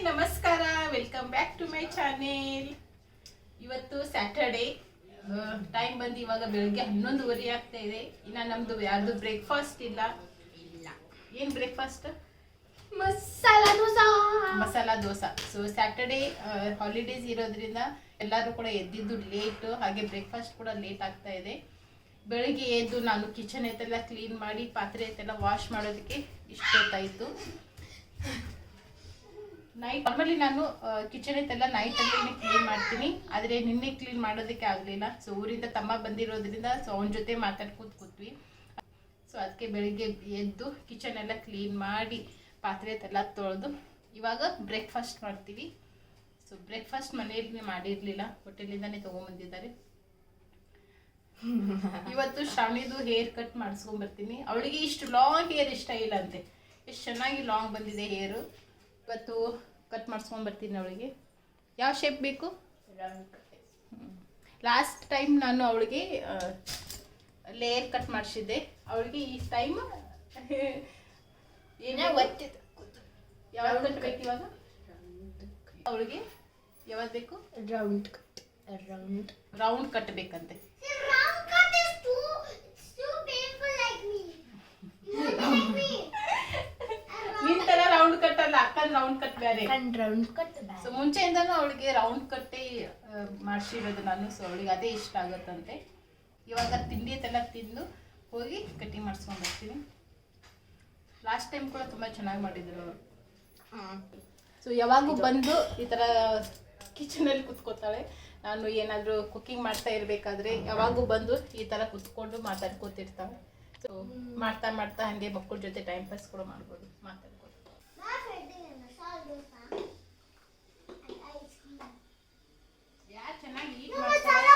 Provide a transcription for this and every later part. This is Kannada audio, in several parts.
ನಮಸ್ಕಾರ, welcome back to my channel. ಇವತ್ತು ಸ್ಯಾಟರ್ಡೇ, ಟೈಮ್ ಬಂದು ಇವಾಗ ಬೆಳಗ್ಗೆ 11:30 ಆಗ್ತಾ ಇದೆ. ಇನ್ನು ನಮ್ದು ಯಾರ್ದು ಬ್ರೇಕ್ಫಾಸ್ಟ್ ಇಲ್ಲ. ಏನು breakfast? Masala dosa. So Saturday holidays ಇರೋದ್ರಿಂದ ಎಲ್ಲರೂ ಕೂಡ ಎದ್ದಿದ್ದು ಲೇಟ್, ಹಾಗೆ ಬ್ರೇಕ್ಫಾಸ್ಟ್ ಕೂಡ ಲೇಟ್ ಆಗ್ತಾ ಇದೆ. ಬೆಳಗ್ಗೆ ಎದ್ದು ನಾನು ಕಿಚನ್ ಐತೆಲ್ಲ ಕ್ಲೀನ್ ಮಾಡಿ ಪಾತ್ರೆ ಐತೆಲ್ಲ ವಾಶ್ ಮಾಡೋದಕ್ಕೆ ಇಷ್ಟೊತ್ತಾಯಿತು. ನೈಟ್ ನಾರ್ಮಲಿ ನಾನು ಕಿಚನ್ ಐತೆಲ್ಲ ನೈಟಲ್ಲಿ ಕ್ಲೀನ್ ಮಾಡ್ತೀನಿ, ಆದರೆ ನಿನ್ನೆ ಕ್ಲೀನ್ ಮಾಡೋದಕ್ಕೆ ಆಗಲಿಲ್ಲ. ಸೊ ಊರಿಂದ ತಮ್ಮ ಬಂದಿರೋದ್ರಿಂದ ಸೊ ಅವನ ಜೊತೆ ಮಾತಾಡ್ಕೊತ ಕೂತ್ವಿ. ಸೊ ಅದಕ್ಕೆ ಬೆಳಿಗ್ಗೆ ಎದ್ದು ಕಿಚನ್ ಎಲ್ಲ ಕ್ಲೀನ್ ಮಾಡಿ ಪಾತ್ರೆ ಎಲ್ಲ ತೊಳೆದು ಇವಾಗ ಬ್ರೇಕ್ಫಾಸ್ಟ್ ಮಾಡ್ತೀವಿ. ಸೊ ಬ್ರೇಕ್ಫಾಸ್ಟ್ ಮನೆಯಲ್ಲಿ ಮಾಡಿರಲಿಲ್ಲ, ಹೋಟೆಲಿಂದಾನೇ ತೊಗೊಂಬಂದಿದ್ದಾರೆ. ಇವತ್ತು ಶ್ರಾವಣಿದು ಹೇರ್ ಕಟ್ ಮಾಡಿಸ್ಕೊಂಡ್ಬರ್ತೀನಿ. ಅವಳಿಗೆ ಇಷ್ಟು ಲಾಂಗ್ ಹೇರ್ ಇಷ್ಟ ಇಲ್ಲ ಅಂತೆ, ಎಷ್ಟು ಚೆನ್ನಾಗಿ ಲಾಂಗ್ ಬಂದಿದೆ ಹೇರು. ಇವತ್ತು ಕಟ್ ಮಾಡಿಸ್ಕೊಂಡ್ಬರ್ತೀನಿ ಅವಳಿಗೆ. ಯಾವ ಶೇಪ್ ಬೇಕು? ಲಾಸ್ಟ್ ಟೈಮ್ ನಾನು ಅವಳಿಗೆ ಲೇಯರ್ ಕಟ್ ಮಾಡಿಸಿದ್ದೆ. ಅವಳಿಗೆ ಈ ಟೈಮ್ ಯಾವಾಗ ಕಟ್ಬೇಕು ಇವಾಗ? ಅವಳಿಗೆ ಯಾವಾಗ ಬೇಕು? ರೌಂಡ್ ಕಟ್ಬೇಕಂತೆ. ನಿನ್ ತರ ರೌಂಡ್ ಕಟ್ ಅಲ್ಲ, ಅಕ್ಕನ ರೌಂಡ್ ಕಟ್ ಬೇರೆ. ಸೊ ಮುಂಚೆಯಿಂದನೂ ಅವಳಿಗೆ ರೌಂಡ್ ಕಟ್ಟೆ ಮಾಡಿಸಿರೋದು ನಾನು. ಸೊ ಅವಳಿಗೆ ಅದೇ ಇಷ್ಟ ಆಗುತ್ತಂತೆ. ಇವಾಗ ತಿಂಡಿ ಎಲ್ಲ ತಿಂದು ಹೋಗಿ ಕಟ್ಟಿಂಗ್ ಮಾಡಿಸ್ಕೊಂಡು ಬರ್ತೀನಿ. ಲಾಸ್ಟ್ ಟೈಮ್ ಕೂಡ ತುಂಬ ಚೆನ್ನಾಗಿ ಮಾಡಿದ್ರು ಅವರು. ಸೊ ಯಾವಾಗೂ ಬಂದು ಈ ಥರ ಕಿಚನಲ್ಲಿ ಕುತ್ಕೋತಾಳೆ. ನಾನು ಏನಾದರೂ ಕುಕ್ಕಿಂಗ್ ಮಾಡ್ತಾ ಇರಬೇಕಾದ್ರೆ ಯಾವಾಗೂ ಬಂದು ಈ ಥರ ಕುತ್ಕೊಂಡು ಮಾತಾಡ್ಕೋತಿರ್ತಾಳೆ. ಸೊ ಮಾಡ್ತಾ ಮಾಡ್ತಾ ಹಾಗೆ ಮಕ್ಕಳ ಜೊತೆ ಟೈಮ್ ಪಾಸ್ ಕೂಡ ಮಾಡ್ಬೋದು ಮಾತಾಡ್ಬೋದು. ಯಾರು ಚೆನ್ನಾಗಿ ಈಟ್ ಮಾಡ್ತಾರೆ?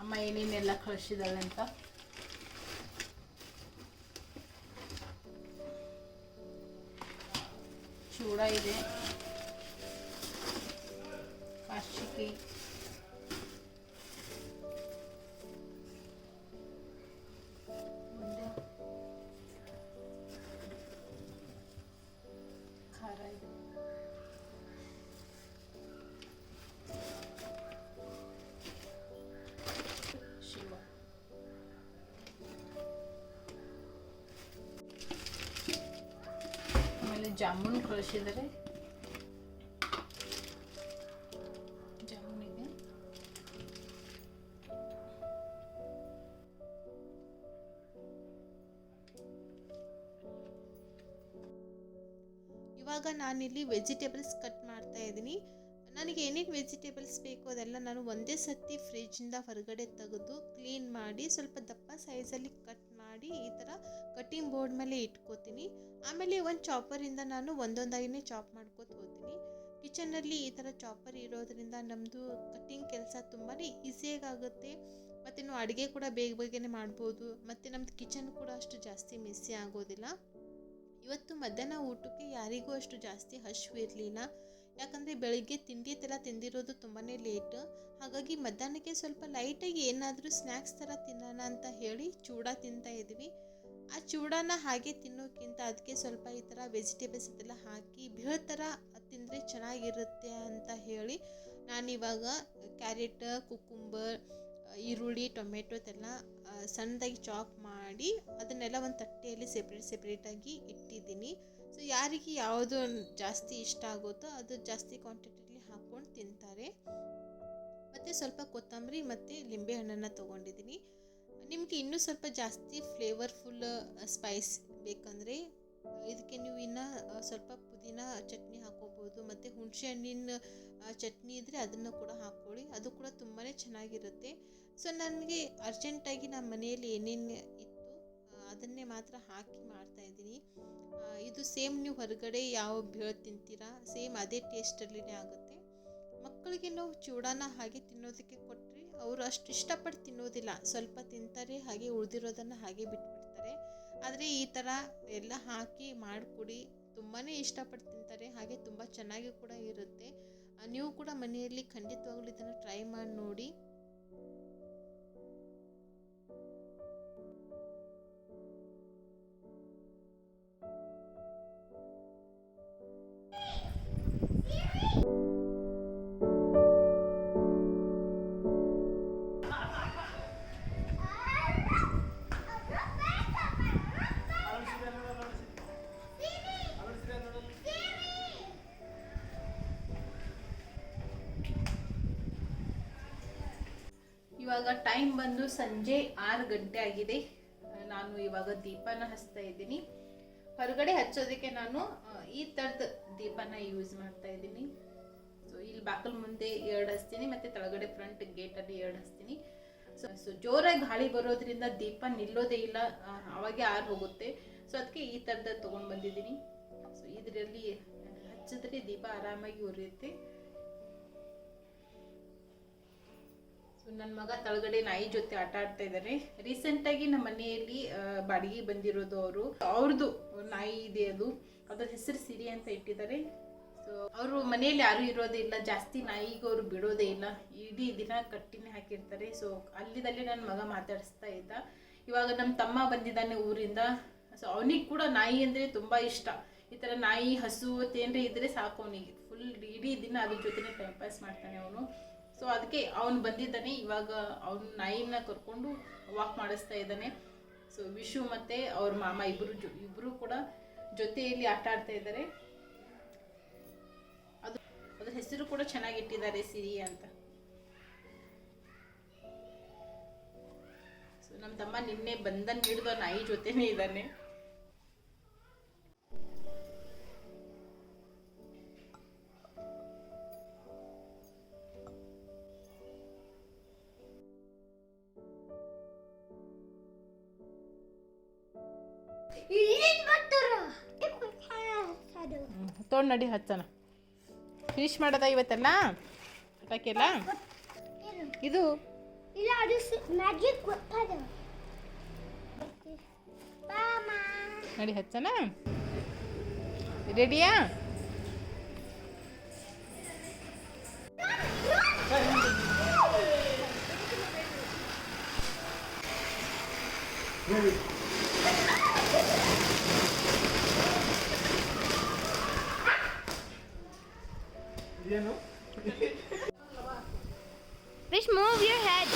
ಅಮ್ಮ ಏನೇನೆಲ್ಲ ಕಳಿಸಿದಾಳೆ ಅಂತ. ಚೂಡ ಇದೆ, ಕಾಶಿಕಿ, ಖಾರ ಇದೆ, ಶಿವ, ಆಮೇಲೆ ಜಾಮೂನ್ ಕಳಿಸಿದರೆ. ಜಾಮೂನ್ ಇದೆ. ಇವಾಗ ನಾನಿಲ್ಲಿ ವೆಜಿಟೇಬಲ್ಸ್ ಕಟ್ ಮಾಡ್ತಾ ಇದ್ದೀನಿ. ನನಗೆ ಏನೇನು ವೆಜಿಟೇಬಲ್ಸ್ ಬೇಕು ಅದೆಲ್ಲ ನಾನು ಒಂದೇ ಸತಿ ಫ್ರಿಜ್ಜಿಂದ ಹೊರಗಡೆ ತೆಗೆದು ಕ್ಲೀನ್ ಮಾಡಿ ಸ್ವಲ್ಪ ದಪ್ಪ ಸೈಜಲ್ಲಿ ಕಟ್ ಮಾಡಿ ಈ ಥರ ಕಟ್ಟಿಂಗ್ ಬೋರ್ಡ್ ಮೇಲೆ ಇಟ್ಕೋತೀನಿ. ಆಮೇಲೆ ಒಂದು ಚಾಪರಿಂದ ನಾನು ಒಂದೊಂದಾಗಿನೇ ಚಾಪ್ ಮಾಡ್ಕೋತ ಹೋಗ್ತೀನಿ. ಕಿಚನಲ್ಲಿ ಈ ಥರ ಚಾಪರ್ ಇರೋದ್ರಿಂದ ನಮ್ಮದು ಕಟ್ಟಿಂಗ್ ಕೆಲಸ ತುಂಬಾ ಈಸಿಯಾಗುತ್ತೆ. ಮತ್ತು ನಾವು ಅಡುಗೆ ಕೂಡ ಬೇಗ ಬೇಗನೆ ಮಾಡ್ಬೋದು. ಮತ್ತು ನಮ್ಮದು ಕಿಚನ್ ಕೂಡ ಅಷ್ಟು ಜಾಸ್ತಿ ಮೆಸ್ಸಿ ಆಗೋದಿಲ್ಲ. ಇವತ್ತು ಮಧ್ಯಾಹ್ನ ಊಟಕ್ಕೆ ಯಾರಿಗೂ ಅಷ್ಟು ಜಾಸ್ತಿ ಹಸಿವು ಇರಲಿಲ್ಲ, ಯಾಕಂದರೆ ಬೆಳಿಗ್ಗೆ ತಿಂಡಿ ಎಲ್ಲ ತಿಂದಿರೋದು ತುಂಬಾ ಲೇಟ್. ಹಾಗಾಗಿ ಮಧ್ಯಾಹ್ನಕ್ಕೆ ಸ್ವಲ್ಪ ಲೈಟಾಗಿ ಏನಾದರೂ ಸ್ನ್ಯಾಕ್ಸ್ ಥರ ತಿನ್ನೋಣ ಅಂತ ಹೇಳಿ ಚೂಡ ತಿಂತಾ ಇದ್ವಿ. ಆ ಚೂಡನ ಹಾಗೆ ತಿನ್ನೋಕ್ಕಿಂತ ಅದಕ್ಕೆ ಸ್ವಲ್ಪ ಈ ಥರ ವೆಜಿಟೇಬಲ್ಸ್ ಇದೆಲ್ಲ ಹಾಕಿ ಬೇಳೆ ಥರ ತಿಂದರೆ ಚೆನ್ನಾಗಿರುತ್ತೆ ಅಂತ ಹೇಳಿ ನಾನಿವಾಗ ಕ್ಯಾರೆಟ್, ಕುಕುಂಬರ್, ಈರುಳ್ಳಿ, ಟೊಮೆಟೊ ಎಲ್ಲ ಸಣ್ಣದಾಗಿ ಚಾಪ್ ಮಾಡಿ ಅದನ್ನೆಲ್ಲ ಒಂದು ತಟ್ಟೆಯಲ್ಲಿ ಸೆಪ್ರೇಟಾಗಿ ಇಟ್ಟಿದ್ದೀನಿ. ಸೊ ಯಾರಿಗೆ ಯಾವುದು ಜಾಸ್ತಿ ಇಷ್ಟ ಆಗುತ್ತೋ ಅದು ಜಾಸ್ತಿ ಕ್ವಾಂಟಿಟಿಲಿ ಹಾಕ್ಕೊಂಡು ತಿಂತಾರೆ. ಮತ್ತು ಸ್ವಲ್ಪ ಕೊತ್ತಂಬರಿ ಮತ್ತು ಲಿಂಬೆಹಣ್ಣನ್ನು ತೊಗೊಂಡಿದ್ದೀನಿ. ನಿಮಗೆ ಇನ್ನೂ ಸ್ವಲ್ಪ ಜಾಸ್ತಿ ಫ್ಲೇವರ್ಫುಲ್ ಸ್ಪೈಸ್ ಬೇಕಂದರೆ ಇದಕ್ಕೆ ನೀವು ಇನ್ನೂ ಸ್ವಲ್ಪ ಪುದೀನ ಚಟ್ನಿ ಹಾಕ್ಕೋಬೋದು. ಮತ್ತು ಹುಣಸೆ ಹಣ್ಣಿನ ಚಟ್ನಿ ಇದ್ದರೆ ಅದನ್ನು ಕೂಡ ಹಾಕ್ಕೊಳ್ಳಿ, ಅದು ಕೂಡ ತುಂಬಾ ಚೆನ್ನಾಗಿರುತ್ತೆ. ಸೊ ನನಗೆ ಅರ್ಜೆಂಟಾಗಿ ನಮ್ಮ ಮನೆಯಲ್ಲಿ ಏನೇನು ಇತ್ತು ಅದನ್ನೇ ಮಾತ್ರ ಹಾಕಿ ಮಾಡ್ತಾಯಿದ್ದೀನಿ. ಇದು ಸೇಮ್ ನೀವು ಹೊರಗಡೆ ಯಾವ ಬೇಳೆ ತಿಂತೀರಾ ಸೇಮ್ ಅದೇ ಟೇಸ್ಟಲ್ಲಿನೇ ಆಗುತ್ತೆ. ಮಕ್ಕಳಿಗೆ ನಾವು ಚೂಡಾನ ಹಾಗೆ ತಿನ್ನೋದಕ್ಕೆ ಕೊಟ್ಟರೆ ಅವರು ಅಷ್ಟು ಇಷ್ಟಪಟ್ಟು ತಿನ್ನೋದಿಲ್ಲ, ಸ್ವಲ್ಪ ತಿಂತಾರೆ, ಹಾಗೆ ಉಳಿದಿರೋದನ್ನು ಹಾಗೆ ಬಿಟ್ಬಿಡ್ತಾರೆ. ಆದರೆ ಈ ಥರ ಎಲ್ಲ ಹಾಕಿ ಮಾಡಿಕೊಡಿ, ತುಂಬಾ ಇಷ್ಟಪಟ್ಟು ತಿಂತಾರೆ. ಹಾಗೆ ತುಂಬ ಚೆನ್ನಾಗಿ ಕೂಡ ಇರುತ್ತೆ. ನೀವು ಕೂಡ ಮನೆಯಲ್ಲಿ ಖಂಡಿತವಾಗ್ಲೂ ಇದನ್ನು ಟ್ರೈ ಮಾಡಿ ನೋಡಿ. ಇವಾಗ ಟೈಮ್ ಬಂದು ಸಂಜೆ 6 ಗಂಟೆ ಆಗಿದೆ. ನಾನು ಇವಾಗ ದೀಪನ ಹಚ್ತಾ ಇದ್ದೀನಿ. ಹೊರಗಡೆ ಹಚ್ಚೋದಕ್ಕೆ ನಾನು ಈ ಥರದ ದೀಪನ ಯೂಸ್ ಮಾಡ್ತಾ ಇದ್ದೀನಿ. ಸೊ ಇಲ್ಲಿ ಬಾಕಲ್ ಮುಂದೆ 2 ಹಚ್ತೀನಿ ಮತ್ತು ಕೆಳಗಡೆ ಫ್ರಂಟ್ ಗೇಟಲ್ಲಿ 2 ಹಚ್ತೀನಿ. ಸೊ ಜೋರಾಗಿ ಗಾಳಿ ಬರೋದ್ರಿಂದ ದೀಪ ನಿಲ್ಲೋದೇ ಇಲ್ಲ, ಅವಾಗೆ ಆರು ಹೋಗುತ್ತೆ. ಸೊ ಅದಕ್ಕೆ ಈ ಥರದ ತೊಗೊಂಡು ಬಂದಿದ್ದೀನಿ. ಸೊ ಇದರಲ್ಲಿ ಹಚ್ಚಿದ್ರೆ ದೀಪ ಆರಾಮಾಗಿ ಉರಿಯುತ್ತೆ. ನನ್ನ ಮಗ ತಳಗಡೆ ನಾಯಿ ಜೊತೆ ಆಟ ಆಡ್ತಾ ಇದ್ದಾರೆ. ರೀಸೆಂಟಾಗಿ ನಮ್ಮ ಮನೆಯಲ್ಲಿ ಬಾಡಿಗೆ ಬಂದಿರೋದು ಅವ್ರದ್ದು ನಾಯಿ ಇದೆ. ಅದ್ರ ಹೆಸರು ಸಿರಿ ಅಂತ ಇಟ್ಟಿದ್ದಾರೆ. ಸೊ ಅವರು ಮನೆಯಲ್ಲಿ ಯಾರು ಇರೋದೇ ಇಲ್ಲ, ಜಾಸ್ತಿ ನಾಯಿಗೆ ಅವರು ಬಿಡೋದೇ ಇಲ್ಲ, ಇಡೀ ದಿನ ಕಟ್ಟಿನೇ ಹಾಕಿರ್ತಾರೆ. ಸೊ ಅಲ್ಲಿದಲ್ಲಿ ನನ್ನ ಮಗ ಮಾತಾಡಿಸ್ತಾ ಇದ್ದ. ಇವಾಗ ನಮ್ಮ ತಮ್ಮ ಬಂದಿದ್ದಾನೆ ಊರಿಂದ. ಸೊ ಅವನಿಗೆ ಕೂಡ ನಾಯಿ ಅಂದರೆ ತುಂಬ ಇಷ್ಟ. ಈ ಥರ ನಾಯಿ ಹಸು ತೇನ್ರೆ ಇದ್ರೆ ಸಾಕು ಅವನಿಗೆ, ಫುಲ್ ಇಡೀ ದಿನ ಅದ್ರ ಜೊತೆನೇ ಟೈಮ್ ಪಾಸ್ ಮಾಡ್ತಾನೆ ಅವನು. ಸೊ ಅದಕ್ಕೆ ಅವನು ಬಂದಿದ್ದಾನೆ. ಇವಾಗ ಅವನು ನಾಯಿನ ಕರ್ಕೊಂಡು ವಾಕ್ ಮಾಡಿಸ್ತಾ ಇದ್ದಾನೆ. ಸೊ ವಿಶು ಮತ್ತು ಅವ್ರ ಮಾಮ ಇಬ್ಬರು ಕೂಡ ಜೊತೆಯಲ್ಲಿ ಆಟ ಆಡ್ತಾ ಇದ್ದಾರೆ. ಅದ್ರ ಹೆಸರು ಕೂಡ ಚೆನ್ನಾಗಿಟ್ಟಿದ್ದಾರೆ, ಸಿರಿ ಅಂತ. ಸೊ ನಮ್ಮ ತಮ್ಮ ನಿನ್ನೆ ಬಂದನ್ ಹಿಡಿದು ನಾಯಿ ಜೊತೆನೇ ಇದ್ದಾನೆ. ತೊಗೊಂಡು ನಡಿ ಹಚ್ಚನ. ಫಿನಿಶ್ ಮಾಡೋದ ಇವತ್ತೆಲ್ಲ ಪಟಾಕಿಯಲ್ಲ. ಇದು ನಡಿ ಹಚ್ಚನ. ರೆಡಿಯಾ? Fish, move your head.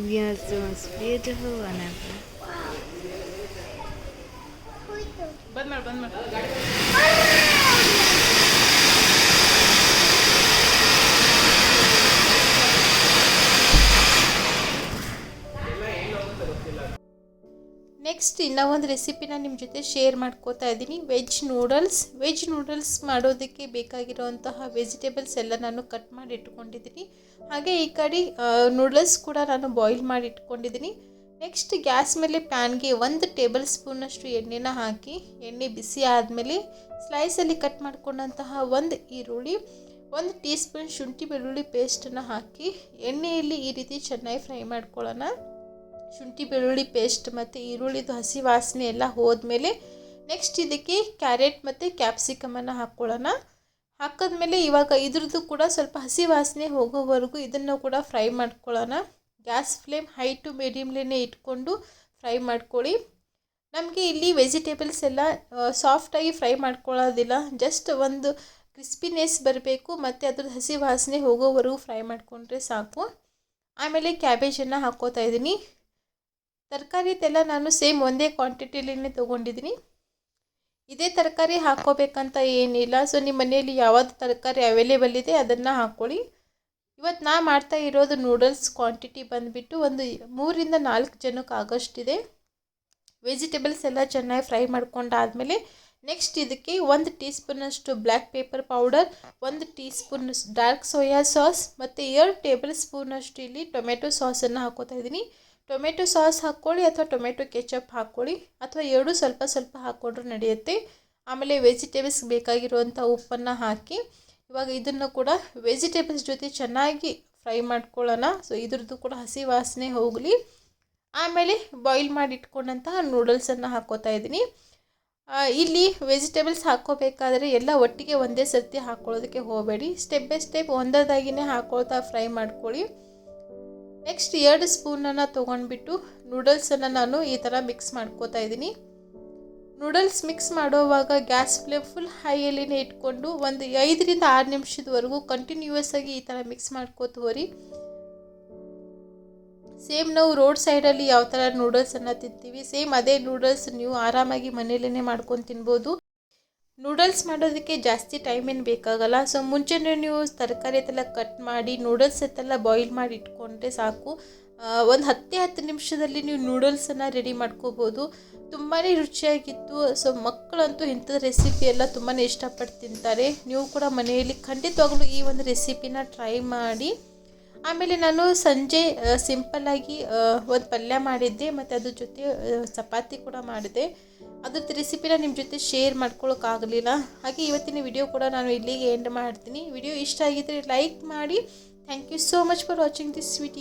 We are the most beautiful one ever. ಬಂದ್ ಮಾಡು. ನೆಕ್ಸ್ಟ್ ಇನ್ನೂ ಒಂದು ರೆಸಿಪಿನ ನಿಮ್ಮ ಜೊತೆ ಶೇರ್ ಮಾಡ್ಕೋತಾ ಇದ್ದೀನಿ. ವೆಜ್ ನೂಡಲ್ಸ್ ಮಾಡೋದಕ್ಕೆ ಬೇಕಾಗಿರೋಂತಹ ವೆಜಿಟೇಬಲ್ಸ್ ಎಲ್ಲ ನಾನು ಕಟ್ ಮಾಡಿ ಇಟ್ಕೊಂಡಿದ್ದೀನಿ. ಹಾಗೆ ಈ ಕಡೆ ನೂಡಲ್ಸ್ ಕೂಡ ನಾನು ಬಾಯ್ಲ್ ಮಾಡಿ ಇಟ್ಕೊಂಡಿದ್ದೀನಿ. ನೆಕ್ಸ್ಟ್ ಗ್ಯಾಸ್ ಮೇಲೆ ಪ್ಯಾನ್ಗೆ 1 ಟೇಬಲ್ ಸ್ಪೂನಷ್ಟು ಎಣ್ಣೆನ ಹಾಕಿ, ಎಣ್ಣೆ ಬಿಸಿ ಆದಮೇಲೆ ಸ್ಲೈಸಲ್ಲಿ ಕಟ್ ಮಾಡ್ಕೊಂಡಂತಹ 1 ಈರುಳ್ಳಿ, 1 ಟೀ ಸ್ಪೂನ್ ಶುಂಠಿ ಬೆಳ್ಳುಳ್ಳಿ ಪೇಸ್ಟನ್ನು ಹಾಕಿ ಎಣ್ಣೆಯಲ್ಲಿ ಈ ರೀತಿ ಚೆನ್ನಾಗಿ ಫ್ರೈ ಮಾಡ್ಕೊಳ್ಳೋಣ. ಶುಂಠಿ ಬೆಳ್ಳುಳ್ಳಿ ಪೇಸ್ಟ್ ಮತ್ತು ಈರುಳ್ಳಿದು ಹಸಿ ವಾಸನೆ ಎಲ್ಲ ಹೋದ್ಮೇಲೆ ನೆಕ್ಸ್ಟ್ ಇದಕ್ಕೆ ಕ್ಯಾರೆಟ್ ಮತ್ತು ಕ್ಯಾಪ್ಸಿಕಮನ್ನು ಹಾಕ್ಕೊಳ್ಳೋಣ. ಹಾಕಿದ್ಮೇಲೆ ಇವಾಗ ಇದ್ರದ್ದು ಕೂಡ ಸ್ವಲ್ಪ ಹಸಿ ವಾಸನೆ ಹೋಗೋವರೆಗೂ ಇದನ್ನು ಕೂಡ ಫ್ರೈ ಮಾಡ್ಕೊಳ್ಳೋಣ. ಗ್ಯಾಸ್ ಫ್ಲೇಮ್ ಹೈ ಟು ಮೀಡಿಯಮ್ಲೇ ಇಟ್ಕೊಂಡು ಫ್ರೈ ಮಾಡ್ಕೊಳ್ಳಿ. ನಮಗೆ ಇಲ್ಲಿ ವೆಜಿಟೇಬಲ್ಸ್ ಎಲ್ಲ ಸಾಫ್ಟಾಗಿ ಫ್ರೈ ಮಾಡ್ಕೊಳ್ಳೋದಿಲ್ಲ, ಜಸ್ಟ್ ಒಂದು ಕ್ರಿಸ್ಪಿನೆಸ್ ಬರಬೇಕು ಮತ್ತು ಅದ್ರದ್ದು ಹಸಿ ವಾಸನೆ ಹೋಗೋವರೆಗೂ ಫ್ರೈ ಮಾಡಿಕೊಂಡ್ರೆ ಸಾಕು. ಆಮೇಲೆ ಕ್ಯಾಬೇಜನ್ನು ಹಾಕ್ಕೋತಾ ಇದ್ದೀನಿ. ತರಕಾರಿದೆಲ್ಲ ನಾನು ಸೇಮ್ ಒಂದೇ ಕ್ವಾಂಟಿಟಿಲಿನೇ ತೊಗೊಂಡಿದ್ದೀನಿ. ಇದೇ ತರಕಾರಿ ಹಾಕ್ಕೋಬೇಕಂತ ಏನಿಲ್ಲ. ಸೊ ನಿಮ್ಮ ಮನೆಯಲ್ಲಿ ಯಾವುದು ತರಕಾರಿ ಅವೈಲೇಬಲ್ ಇದೆ ಅದನ್ನು ಹಾಕ್ಕೊಳ್ಳಿ. ಇವತ್ತು ನಾ ಮಾಡ್ತಾ ಇರೋದು ನೂಡಲ್ಸ್ ಕ್ವಾಂಟಿಟಿ ಬಂದುಬಿಟ್ಟು ಒಂದು 3ರಿಂದ 4 ಜನಕ್ಕೆ ಆಗೋಷ್ಟಿದೆ. ವೆಜಿಟೇಬಲ್ಸ್ ಎಲ್ಲ ಚೆನ್ನಾಗಿ ಫ್ರೈ ಮಾಡ್ಕೊಂಡಾದಮೇಲೆ ನೆಕ್ಸ್ಟ್ ಇದಕ್ಕೆ 1 ಟೀ ಸ್ಪೂನಷ್ಟು black paper powder, 1 tea spoon dark soya sauce ಮತ್ತು 2 ಟೇಬಲ್ ಸ್ಪೂನಷ್ಟು ಇಲ್ಲಿ ಟೊಮೆಟೊ ಸಾಸನ್ನು ಹಾಕ್ಕೋತಾ ಇದ್ದೀನಿ. ಟೊಮೆಟೊ ಸಾಸ್ ಹಾಕ್ಕೊಳ್ಳಿ ಅಥವಾ ಟೊಮೆಟೊ ಕೆಚಪ್ ಹಾಕ್ಕೊಳ್ಳಿ ಅಥವಾ ಎರಡೂ ಸ್ವಲ್ಪ ಸ್ವಲ್ಪ ಹಾಕ್ಕೊಂಡ್ರೂ ನಡೆಯುತ್ತೆ. ಆಮೇಲೆ ವೆಜಿಟೇಬಲ್ಸ್ ಬೇಕಾಗಿರುವಂಥ ಉಪ್ಪನ್ನು ಹಾಕಿ ಇವಾಗ ಇದನ್ನು ಕೂಡ ವೆಜಿಟೇಬಲ್ಸ್ ಜೊತೆ ಚೆನ್ನಾಗಿ ಫ್ರೈ ಮಾಡ್ಕೊಳ್ಳೋಣ. ಸೊ ಇದ್ರದ್ದು ಕೂಡ ಹಸಿ ವಾಸನೆ ಹೋಗಲಿ. ಆಮೇಲೆ ಬಾಯ್ಲ್ ಮಾಡಿ ಇಟ್ಕೊಂಡಂತಹ ನೂಡಲ್ಸನ್ನು ಹಾಕ್ಕೋತಾ ಇದ್ದೀನಿ. ಇಲ್ಲಿ ವೆಜಿಟೇಬಲ್ಸ್ ಹಾಕ್ಕೋಬೇಕಾದ್ರೆ ಎಲ್ಲ ಒಟ್ಟಿಗೆ ಒಂದೇ ಸರ್ತಿ ಹಾಕ್ಕೊಳ್ಳೋದಕ್ಕೆ ಹೋಗಬೇಡಿ. ಸ್ಟೆಪ್ ಬೈ ಸ್ಟೆಪ್ ಒಂದೊಂದಾಗಿಯೇ ಹಾಕ್ಕೊಳ್ತಾ ಫ್ರೈ ಮಾಡ್ಕೊಳ್ಳಿ. ನೆಕ್ಸ್ಟ್ 2 ಸ್ಪೂನನ್ನು ತೊಗೊಂಡ್ಬಿಟ್ಟು ನೂಡಲ್ಸನ್ನು ನಾನು ಈ ಥರ ಮಿಕ್ಸ್ ಮಾಡ್ಕೋತಾ ಇದ್ದೀನಿ. ನೂಡಲ್ಸ್ ಮಿಕ್ಸ್ ಮಾಡೋವಾಗ ಗ್ಯಾಸ್ ಫ್ಲೇಮ್ ಫುಲ್ ಹೈಯಲ್ಲಿನೇ ಇಟ್ಕೊಂಡು ಒಂದು 5ರಿಂದ 6 ನಿಮಿಷದವರೆಗೂ ಕಂಟಿನ್ಯೂಯಸ್ ಆಗಿ ಈ ಥರ ಮಿಕ್ಸ್ ಮಾಡ್ಕೋತ ಹೋರಿ. ಸೇಮ್ ನಾವು ರೋಡ್ ಸೈಡಲ್ಲಿ ಯಾವ ಥರ ನೂಡಲ್ಸನ್ನು ತಿಂತೀವಿ ಸೇಮ್ ಅದೇ ನೂಡಲ್ಸ್ ನೀವು ಆರಾಮಾಗಿ ಮನೆಯಲ್ಲೇ ಮಾಡ್ಕೊಂಡು ತಿನ್ಬೋದು. ನೂಡಲ್ಸ್ ಮಾಡೋದಕ್ಕೆ ಜಾಸ್ತಿ ಟೈಮ್ ಏನು ಬೇಕಾಗಲ್ಲ. ಸೊ ಮುಂಚೆನೇ ನೀವು ತರಕಾರಿ ಎಲ್ಲ ಕಟ್ ಮಾಡಿ ನೂಡಲ್ಸ್ ಎಲ್ಲ ಬಾಯ್ಲ್ ಮಾಡಿ ಇಟ್ಕೊಂಡ್ರೆ ಸಾಕು. ಒಂದು 10 ನಿಮಿಷದಲ್ಲಿ ನೀವು ನೂಡಲ್ಸನ್ನು ರೆಡಿ ಮಾಡ್ಕೋಬೋದು. ತುಂಬಾ ರುಚಿಯಾಗಿತ್ತು. ಸೊ ಮಕ್ಕಳಂತೂ ಇಂಥದ್ದು ರೆಸಿಪಿ ಎಲ್ಲ ತುಂಬಾ ಇಷ್ಟಪಟ್ಟು ತಿಂತಾರೆ. ನೀವು ಕೂಡ ಮನೆಯಲ್ಲಿ ಖಂಡಿತವಾಗ್ಲೂ ಈ ಒಂದು ರೆಸಿಪಿನ ಟ್ರೈ ಮಾಡಿ. ಆಮೇಲೆ ನಾನು ಸಂಜೆ ಸಿಂಪಲ್ಲಾಗಿ ಒಂದು ಪಲ್ಯ ಮಾಡಿದ್ದೆ ಮತ್ತು ಅದ್ರ ಜೊತೆ ಚಪಾತಿ ಕೂಡ ಮಾಡಿದೆ. ಅದ್ರದ್ದು ರೆಸಿಪಿನ ನಿಮ್ಮ ಜೊತೆ ಶೇರ್ ಮಾಡ್ಕೊಳ್ಳೋಕ್ಕಾಗಲಿಲ್ಲ. ಹಾಗೆ ಇವತ್ತಿನ ವಿಡಿಯೋ ಕೂಡ ನಾನು ಇಲ್ಲಿಗೆ ಎಂಡ್ ಮಾಡ್ತೀನಿ. ವಿಡಿಯೋ ಇಷ್ಟ ಆಗಿದ್ದರೆ ಲೈಕ್ ಮಾಡಿ. Thank you so much for watching this video.